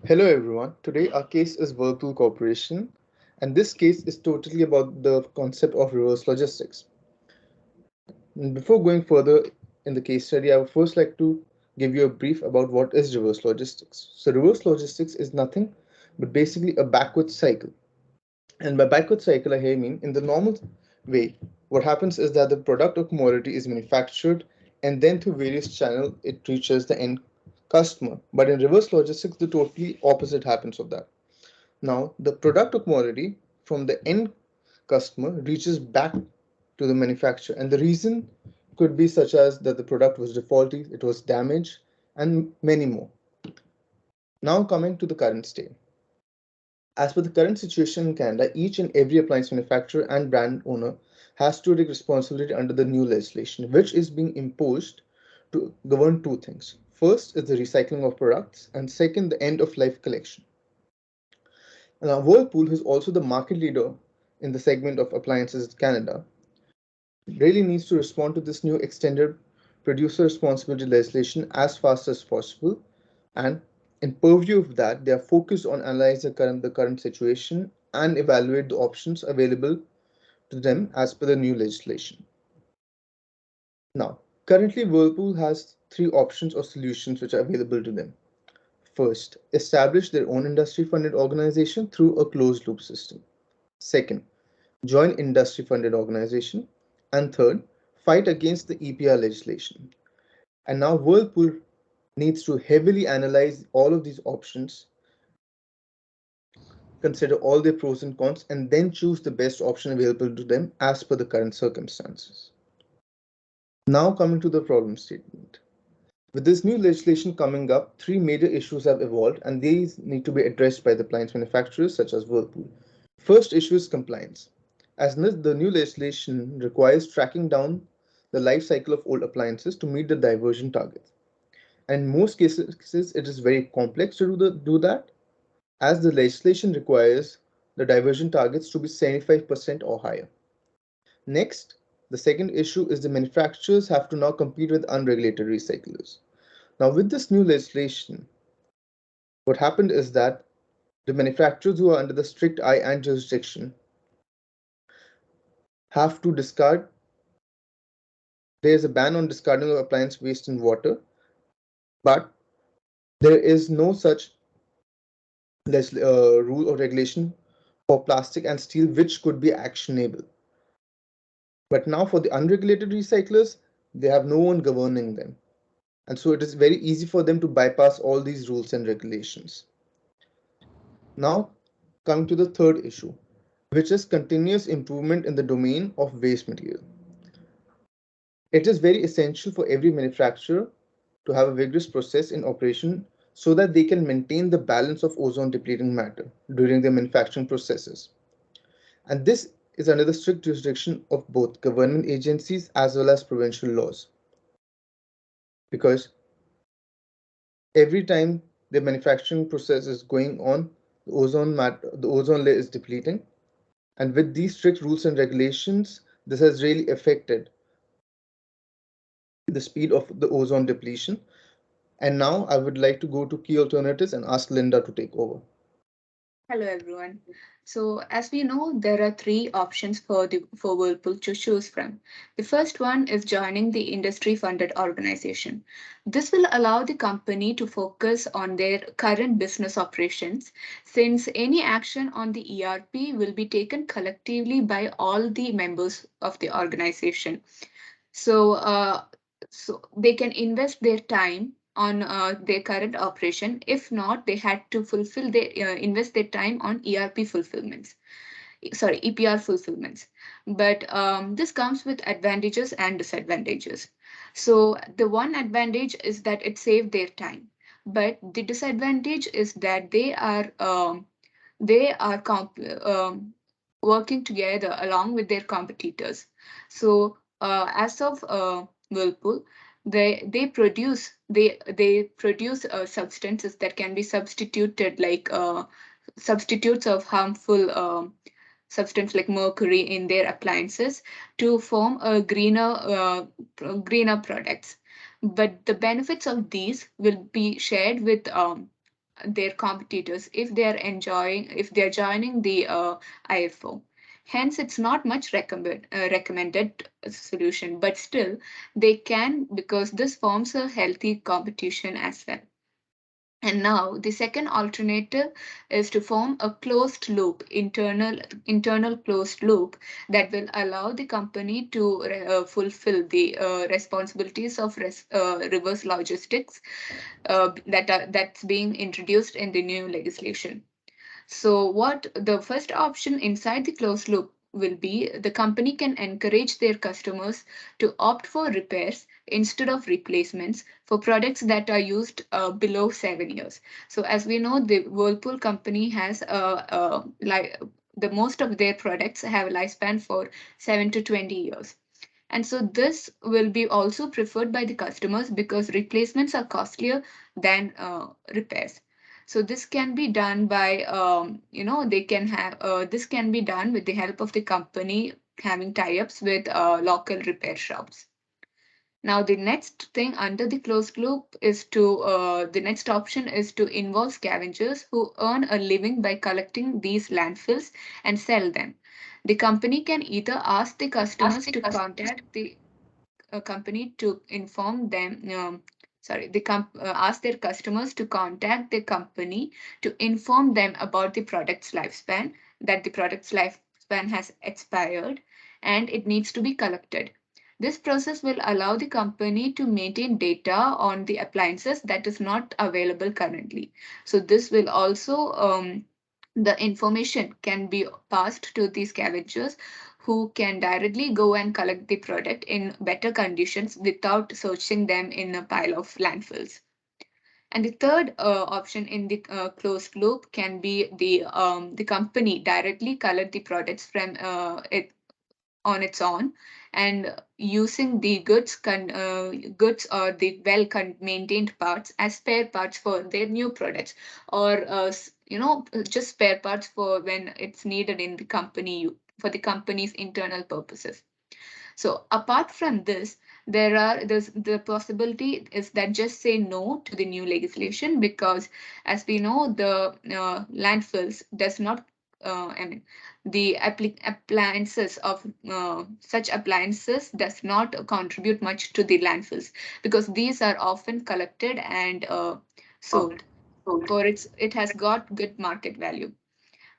Hello everyone. Today our case is Whirlpool Corporation, and this case is totally about the concept of reverse logistics. And before going further in the case study, I would first like to give you a brief about what is reverse logistics. So reverse logistics is nothing but basically a backward cycle. And by backward cycle, I here mean in the normal way, what happens is that the product or commodity is manufactured and then through various channels it reaches the end customer. But in reverse logistics, the totally opposite happens of that. Now, the product or commodity from the end customer reaches back to the manufacturer, and the reason could be such as that the product was faulty, it was damaged, and many more. Now, coming to the current state. As per the current situation in Canada, each and every appliance manufacturer and brand owner has to take responsibility under the new legislation, which is being imposed to govern two things. First is the recycling of products, and second, the end of life collection. Now, Whirlpool, who's also the market leader in the segment of appliances in Canada, really needs to respond to this new extended producer responsibility legislation as fast as possible. And in purview of that, they are focused on analyzing the current situation and evaluate the options available to them as per the new legislation. Now, currently Whirlpool has three options or solutions which are available to them. First, establish their own industry funded organization through a closed loop system. Second, join industry funded organization. And third, fight against the EPR legislation. And now Whirlpool needs to heavily analyze all of these options, consider all their pros and cons, and then choose the best option available to them as per the current circumstances. Now coming to the problem statement. With this new legislation coming up, three major issues have evolved and these need to be addressed by the appliance manufacturers such as Whirlpool. First issue is compliance. As the new legislation requires tracking down the life cycle of old appliances to meet the diversion targets. And in most cases, it is very complex to do that, as the legislation requires the diversion targets to be 75% or higher. Next, the second issue is the manufacturers have to now compete with unregulated recyclers. Now, with this new legislation, what happened is that the manufacturers who are under the strict IAN jurisdiction have to discard. There is a ban on discarding of appliance waste in water, but there is no such rule or regulation for plastic and steel which could be actionable. But now for the unregulated recyclers, they have no one governing them. And so it is very easy for them to bypass all these rules and regulations. Now, coming to the third issue, which is continuous improvement in the domain of waste material. It is very essential for every manufacturer to have a vigorous process in operation so that they can maintain the balance of ozone depleting matter during their manufacturing processes. And this is under the strict jurisdiction of both government agencies as well as provincial laws. Because every time the manufacturing process is going on, the ozone layer is depleting. And with these strict rules and regulations, this has really affected the speed of the ozone depletion. And now I would like to go to key alternatives and ask Linda to take over. Hello everyone. So as we know, there are three options for Whirlpool to choose from. The first one is joining the industry funded organization. This will allow the company to focus on their current business operations since any action on the ERP will be taken collectively by all the members of the organization. So, so they can invest their time on their current operation. If not, they had to fulfill their invest their time on ERP fulfillments. Sorry, EPR fulfillments. But this comes with advantages and disadvantages. So the one advantage is that it saved their time, but the disadvantage is that they are working together along with their competitors. So as of Whirlpool, they produce substances that can be substituted like substitutes of harmful substance like mercury in their appliances to form a greener products. But the benefits of these will be shared with their competitors if they're joining the IFO. Hence, it's not much recommended solution, but still they can, because this forms a healthy competition as well. And now the second alternative is to form a closed loop, internal closed loop that will allow the company to fulfill the responsibilities of reverse logistics that's being introduced in the new legislation. So, what the first option inside the closed loop will be, the company can encourage their customers to opt for repairs instead of replacements for products that are used below 7 years. So, as we know, the Whirlpool company has like the most of their products have a lifespan for 7 to 20 years. And so this will be also preferred by the customers because replacements are costlier than repairs. So this can be done by, they can have, this can be done with the help of the company having tie-ups with local repair shops. Now, the next thing under the closed loop is the next option is to involve scavengers who earn a living by collecting these landfills and sell them. The company can either ask the customers to contact the company to inform them, ask their customers to contact the company to inform them about the product's lifespan, that the product's lifespan has expired and it needs to be collected. This process will allow the company to maintain data on the appliances that is not available currently. So this will also the information can be passed to the scavengers who can directly go and collect the product in better conditions without searching them in a pile of landfills. And the third option in the closed loop can be the company directly collect the products from it on its own, and using the goods or the maintained parts as spare parts for their new products, or just spare parts for when it's needed in the company for the company's internal purposes. So apart from this, there's the possibility is that just say no to the new legislation, because as we know, the landfills does not I mean the appliances of such appliances does not contribute much to the landfills, because these are often collected and sold for it has got good market value.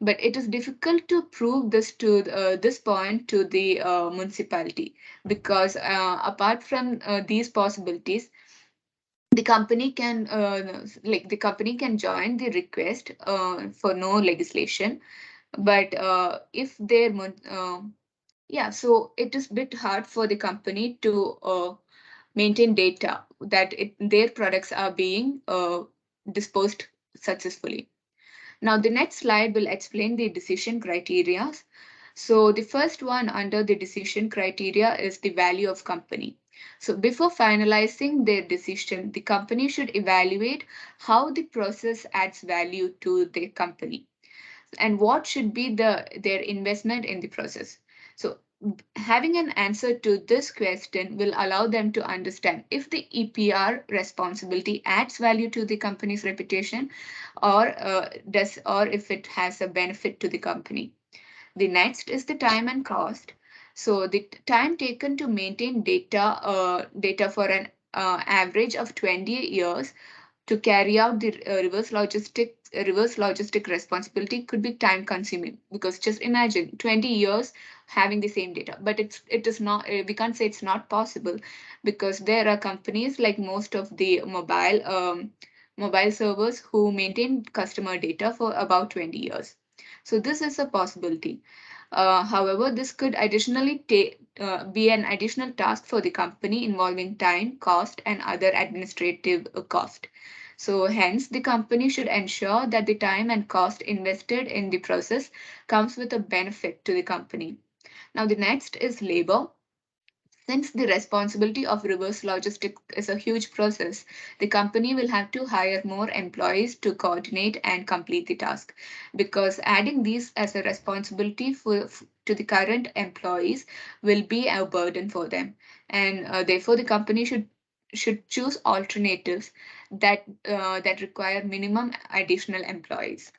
But it is difficult to prove this to this point to the municipality, because apart from these possibilities, the company can join the request for no legislation. But if their yeah, so it is bit hard for the company to maintain data that their products are being disposed successfully. Now, the next slide will explain the decision criteria. So the first one under the decision criteria is the value of company. So before finalizing their decision, the company should evaluate how the process adds value to the company and what should be their investment in the process. So having an answer to this question will allow them to understand if the EPR responsibility adds value to the company's reputation, or if it has a benefit to the company. The next is the time and cost. So the time taken to maintain data for an average of 20 years to carry out the reverse logistic responsibility could be time consuming, because just imagine 20 years having the same data. But it is not, we can't say it's not possible, because there are companies like most of the mobile servers who maintain customer data for about 20 years. So this is a possibility. However, this could additionally be an additional task for the company, involving time, cost, and other administrative cost. So hence, the company should ensure that the time and cost invested in the process comes with a benefit to the company. Now, the next is labor. Since the responsibility of reverse logistics is a huge process, the company will have to hire more employees to coordinate and complete the task, because adding these as a responsibility to the current employees will be a burden for them. And therefore, the company should choose alternatives that require minimum additional employees.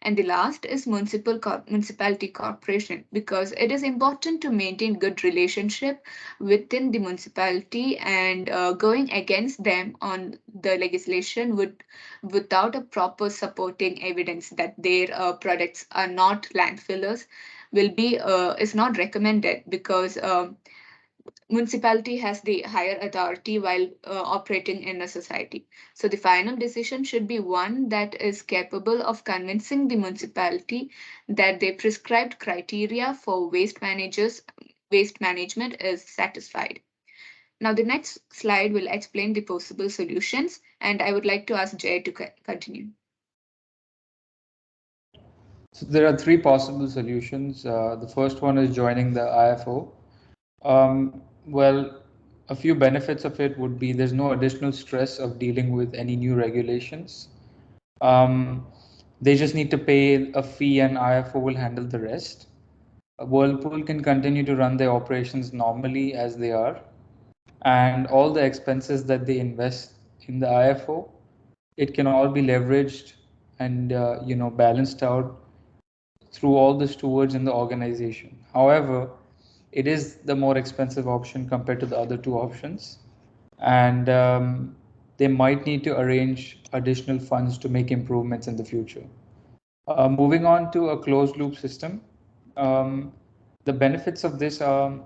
And the last is municipality corporation, because it is important to maintain good relationship within the municipality, and going against them on the legislation would, without a proper supporting evidence that their products are not landfillers, will be is not recommended, because municipality has the higher authority while operating in a society. So the final decision should be one that is capable of convincing the municipality that the prescribed criteria for waste management is satisfied. Now the next slide will explain the possible solutions, and I would like to ask Jay to continue. So there are three possible solutions. The first one is joining the IFO. Well, a few benefits of it would be there's no additional stress of dealing with any new regulations. Um, they just need to pay a fee and IFO will handle the rest. Whirlpool can continue to run their operations normally as they are, and all the expenses that they invest in the IFO, it can all be leveraged and balanced out through all the stewards in the organization. However, it is the more expensive option compared to the other two options, and they might need to arrange additional funds to make improvements in the future. Moving on to a closed loop system, um, the benefits of this are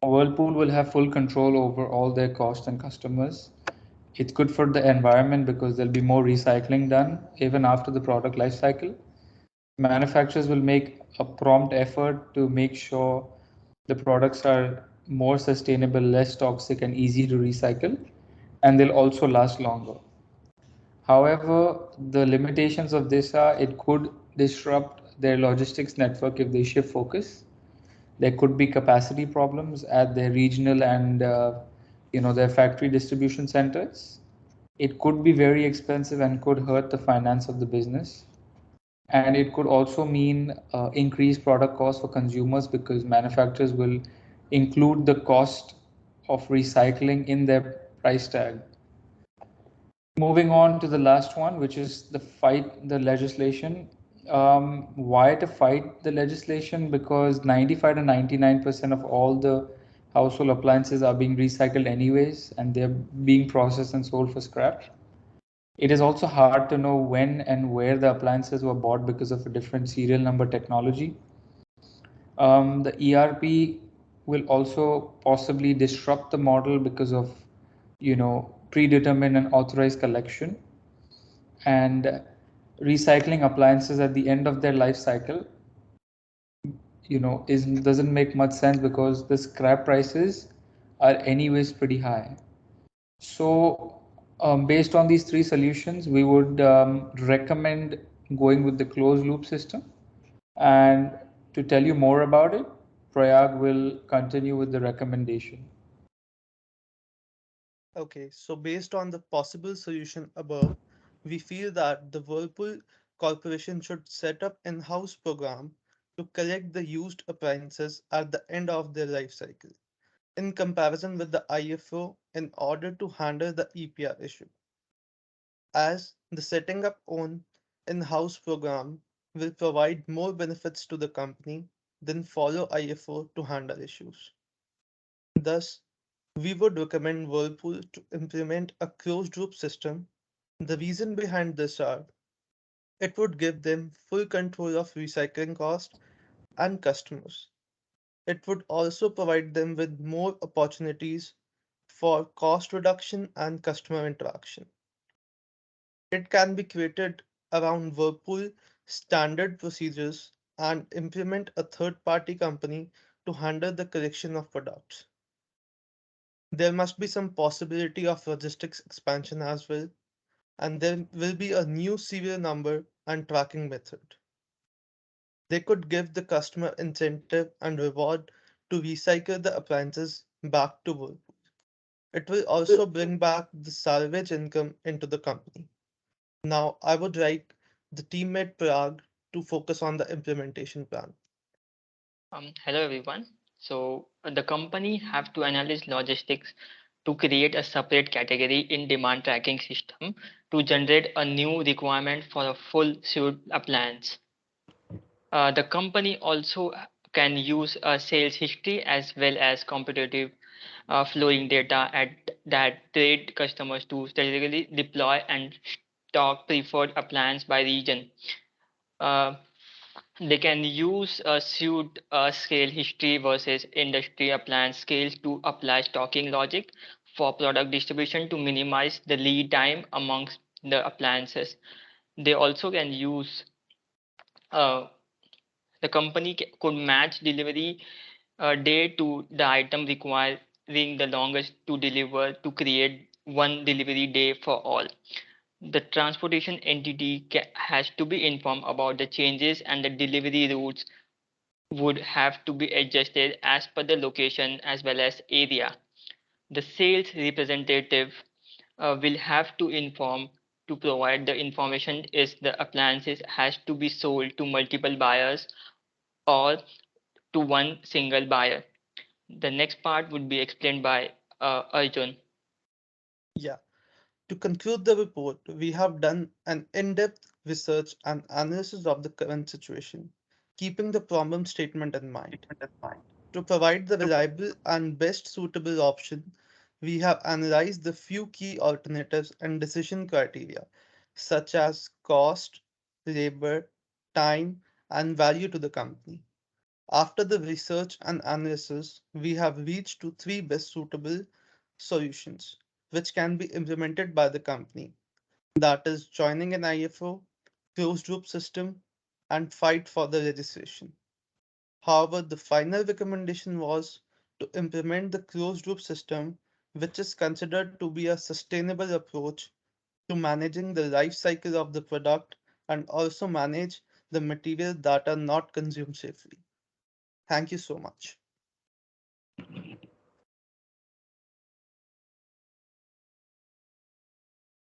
Whirlpool will have full control over all their costs and customers. It's good for the environment because there'll be more recycling done even after the product life cycle. Manufacturers will make a prompt effort to make sure the products are more sustainable, less toxic, and easy to recycle, and they'll also last longer. However, the limitations of this are it could disrupt their logistics network if they shift focus. There could be capacity problems at their regional and their factory distribution centers. It could be very expensive and could hurt the finance of the business. And it could also mean increased product costs for consumers because manufacturers will include the cost of recycling in their price tag. Moving on to the last one, which is the fight the legislation. Why to fight the legislation? Because 95 to 99% of all the household appliances are being recycled anyways, and they're being processed and sold for scrap. It is also hard to know when and where the appliances were bought because of a different serial number technology. The ERP will also possibly disrupt the model because of, predetermined and authorized collection, and recycling appliances at the end of their life cycle, is doesn't make much sense because the scrap prices are anyways pretty high. So, based on these three solutions, we would recommend going with the closed loop system. And to tell you more about it, Prayag will continue with the recommendation. Okay, so based on the possible solution above, we feel that the Whirlpool Corporation should set up in-house program to collect the used appliances at the end of their life cycle, in comparison with the IFO in order to handle the EPR issue, as the setting up own in-house program will provide more benefits to the company than follow IFO to handle issues. Thus, we would recommend Whirlpool to implement a closed loop system. The reason behind this are it would give them full control of recycling cost and customers. It would also provide them with more opportunities for cost reduction and customer interaction. It can be created around Whirlpool standard procedures and implement a third party company to handle the collection of products. There must be some possibility of logistics expansion as well, and there will be a new serial number and tracking method. They could give the customer incentive and reward to recycle the appliances back to Whirlpool. It will also bring back the salvage income into the company. Now, I would like the teammate Prague to focus on the implementation plan. Hello everyone. So the company have to analyze logistics to create a separate category in demand tracking system to generate a new requirement for a full suite appliance. The company also can use a sales history as well as competitive flowing data that trade customers to strategically deploy and stock preferred appliance by region. Uh, they can use a suit scale history versus industry appliance scales to apply stocking logic for product distribution to minimize the lead time amongst the appliances. They also can use uh, the company could match delivery day to the item requiring the longest to deliver to create one delivery day for all. The transportation entity has to be informed about the changes and the delivery routes would have to be adjusted as per the location as well as area. The sales representative will have to inform to provide the information is the appliances has to be sold to multiple buyers or to one single buyer. The next part would be explained by Arjun. Yeah. To conclude the report, we have done an in depth research and analysis of the current situation, keeping the problem statement in mind. To provide the reliable and best suitable option, we have analyzed the few key alternatives and decision criteria, such as cost, labor, time, and value to the company. After the research and analysis, we have reached to three best suitable solutions, which can be implemented by the company. That is joining an IFO, closed loop system, and fight for the registration. However, the final recommendation was to implement the closed loop system, which is considered to be a sustainable approach to managing the life cycle of the product and also manage the materials that are not consumed safely. Thank you so much.